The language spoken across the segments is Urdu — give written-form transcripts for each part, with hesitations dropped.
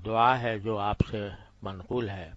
دعا ہے جو آپ سے منقول ہے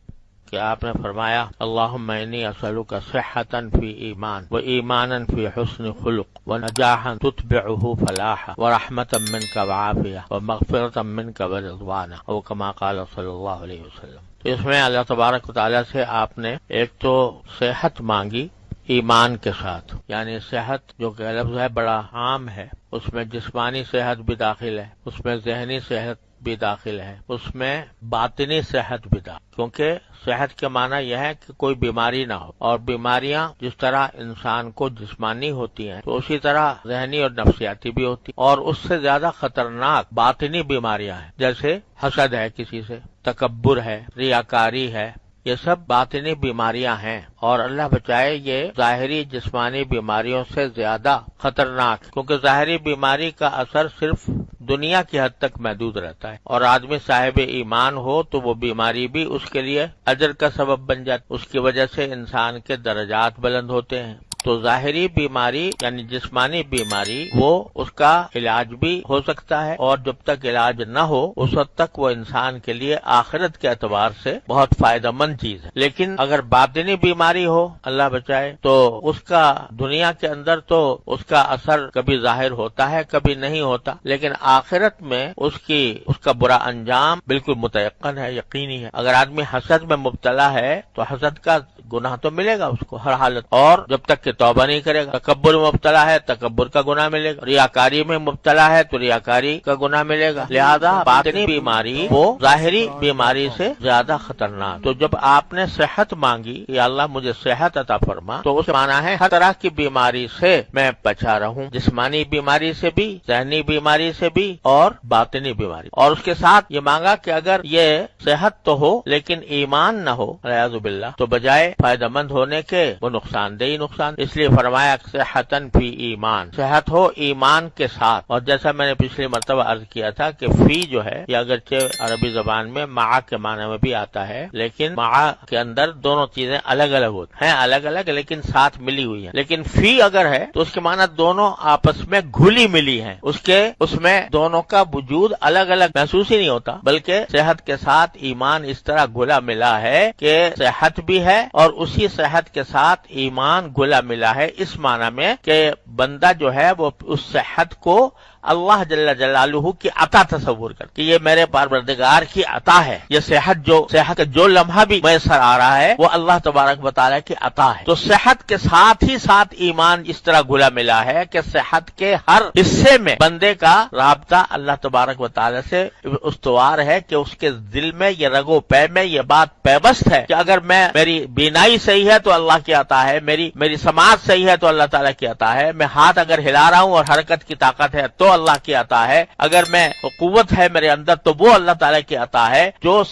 کہ آپ نے فرمایا اللہم انی اسألک صحۃ فی ایمان و ایمانا فی حسن خلق و نجاحا تتبعہ فلاحا و رحمتا منک و عافیہ و مغفرتا منک و رضوانا او کما قال صلی اللہ علیہ وسلم۔ تو اس میں اللہ تبارک و تعالیٰ سے آپ نے ایک تو صحت مانگی ایمان کے ساتھ، یعنی صحت جو کہ لفظ ہے بڑا عام ہے، اس میں جسمانی صحت بھی داخل ہے، اس میں ذہنی صحت بھی داخل ہے، اس میں باطنی صحت بھی داخل، کیونکہ صحت کے معنی یہ ہے کہ کوئی بیماری نہ ہو، اور بیماریاں جس طرح انسان کو جسمانی ہوتی ہیں تو اسی طرح ذہنی اور نفسیاتی بھی ہوتی ہیں، اور اس سے زیادہ خطرناک باطنی بیماریاں ہیں، جیسے حسد ہے کسی سے، تکبر ہے، ریاکاری ہے، یہ سب باطنی بیماریاں ہیں، اور اللہ بچائے یہ ظاہری جسمانی بیماریوں سے زیادہ خطرناک، کیونکہ ظاہری بیماری کا اثر صرف دنیا کی حد تک محدود رہتا ہے، اور آدمی صاحب ایمان ہو تو وہ بیماری بھی اس کے لیے اجر کا سبب بن جاتی، اس کی وجہ سے انسان کے درجات بلند ہوتے ہیں۔ تو ظاہری بیماری یعنی جسمانی بیماری وہ اس کا علاج بھی ہو سکتا ہے، اور جب تک علاج نہ ہو اس وقت تک وہ انسان کے لیے آخرت کے اعتبار سے بہت فائدہ مند چیز ہے۔ لیکن اگر باطنی بیماری ہو اللہ بچائے تو اس کا دنیا کے اندر تو اس کا اثر کبھی ظاہر ہوتا ہے کبھی نہیں ہوتا، لیکن آخرت میں اس کا برا انجام بالکل متیقن ہے، یقینی ہے۔ اگر آدمی حسد میں مبتلا ہے تو حسد کا گناہ تو ملے گا اس کو ہر حالت، اور جب تک کہ توبہ نہیں کرے گا۔ تکبر میں مبتلا ہے تکبر کا گناہ ملے گا، ریاکاری میں مبتلا ہے تو ریاکاری کا گناہ ملے گا۔ لہذا باطنی بیماری وہ ظاہری بیماری سے زیادہ خطرناک۔ تو جب آپ نے صحت مانگی یا اللہ مجھے صحت عطا فرما، تو اس معنی ہے ہر طرح کی بیماری سے میں بچا رہوں، جسمانی بیماری سے بھی، ذہنی بیماری سے بھی، اور باطنی بیماری۔ اور اس کے ساتھ یہ مانگا کہ اگر یہ صحت تو ہو لیکن ایمان نہ ہو والعیاذ باللہ، تو بجائے فائدہ مند ہونے کے وہ نقصان دہ نقصان، اس لیے فرمایا صحتن فی ایمان، صحت ہو ایمان کے ساتھ۔ اور جیسا میں نے پچھلی مرتبہ عرض کیا تھا کہ فی جو ہے یہ اگرچہ عربی زبان میں مع کے معنی میں بھی آتا ہے، لیکن مع کے اندر دونوں چیزیں الگ الگ ہوتی ہیں، الگ الگ لیکن ساتھ ملی ہوئی ہیں۔ لیکن فی اگر ہے تو اس کے معنی دونوں آپس میں گھلی ملی ہیں، اس میں دونوں کا وجود الگ الگ محسوس ہی نہیں ہوتا، بلکہ صحت کے ساتھ ایمان اس طرح گھلا ملا ہے کہ صحت بھی ہے اور اسی صحت کے ساتھ ایمان گھلا ملا ہے، اس معنی میں کہ بندہ جو ہے وہ اس صحت کو اللہ جل جلالہ کی عطا تصور کر کہ یہ میرے پروردگار کی عطا ہے، یہ صحت کا جو لمحہ بھی میسر آ رہا ہے وہ اللہ تبارک و تعالیٰ کی عطا ہے۔ تو صحت کے ساتھ ہی ساتھ ایمان اس طرح گھلا ملا ہے کہ صحت کے ہر حصے میں بندے کا رابطہ اللہ تبارک و تعالیٰ سے استوار ہے، کہ اس کے دل میں یہ رگ و پے میں یہ بات پیبست ہے کہ اگر میری بینائی صحیح ہے تو اللہ کی عطا ہے، میری سماعت صحیح ہے تو اللہ تعالیٰ کی عطا ہے، میں ہاتھ اگر ہلا رہا ہوں اور حرکت کی طاقت ہے تو اللہ کی عطا ہے، اگر میں قوت ہے میرے اندر تو وہ اللہ تعالیٰ کی عطا ہے۔ جو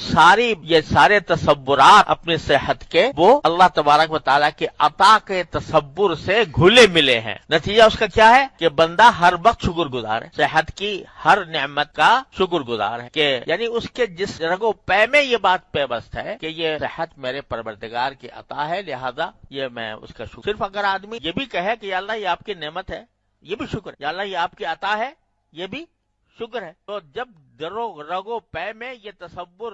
یہ سارے تصورات اپنی صحت کے وہ اللہ تبارک و تعالیٰ کی عطا کے تصور سے گھلے ملے ہیں۔ نتیجہ اس کا کیا ہے کہ بندہ ہر وقت شکر گزار ہے، صحت کی ہر نعمت کا شکر گزار ہے، کہ یعنی اس کے جس رگ و پے میں یہ بات پیبست ہے کہ یہ صحت میرے پروردگار کی عطا ہے، لہذا یہ میں اس کا شکر۔ صرف اگر آدمی یہ بھی کہے کہ یا اللہ یہ آپ کی نعمت ہے، یہ بھی شکر ہے، یا اللہ یہ آپ کی عطا ہے، یہ بھی شکر ہے، تو جب رگ و پے میں یہ تصور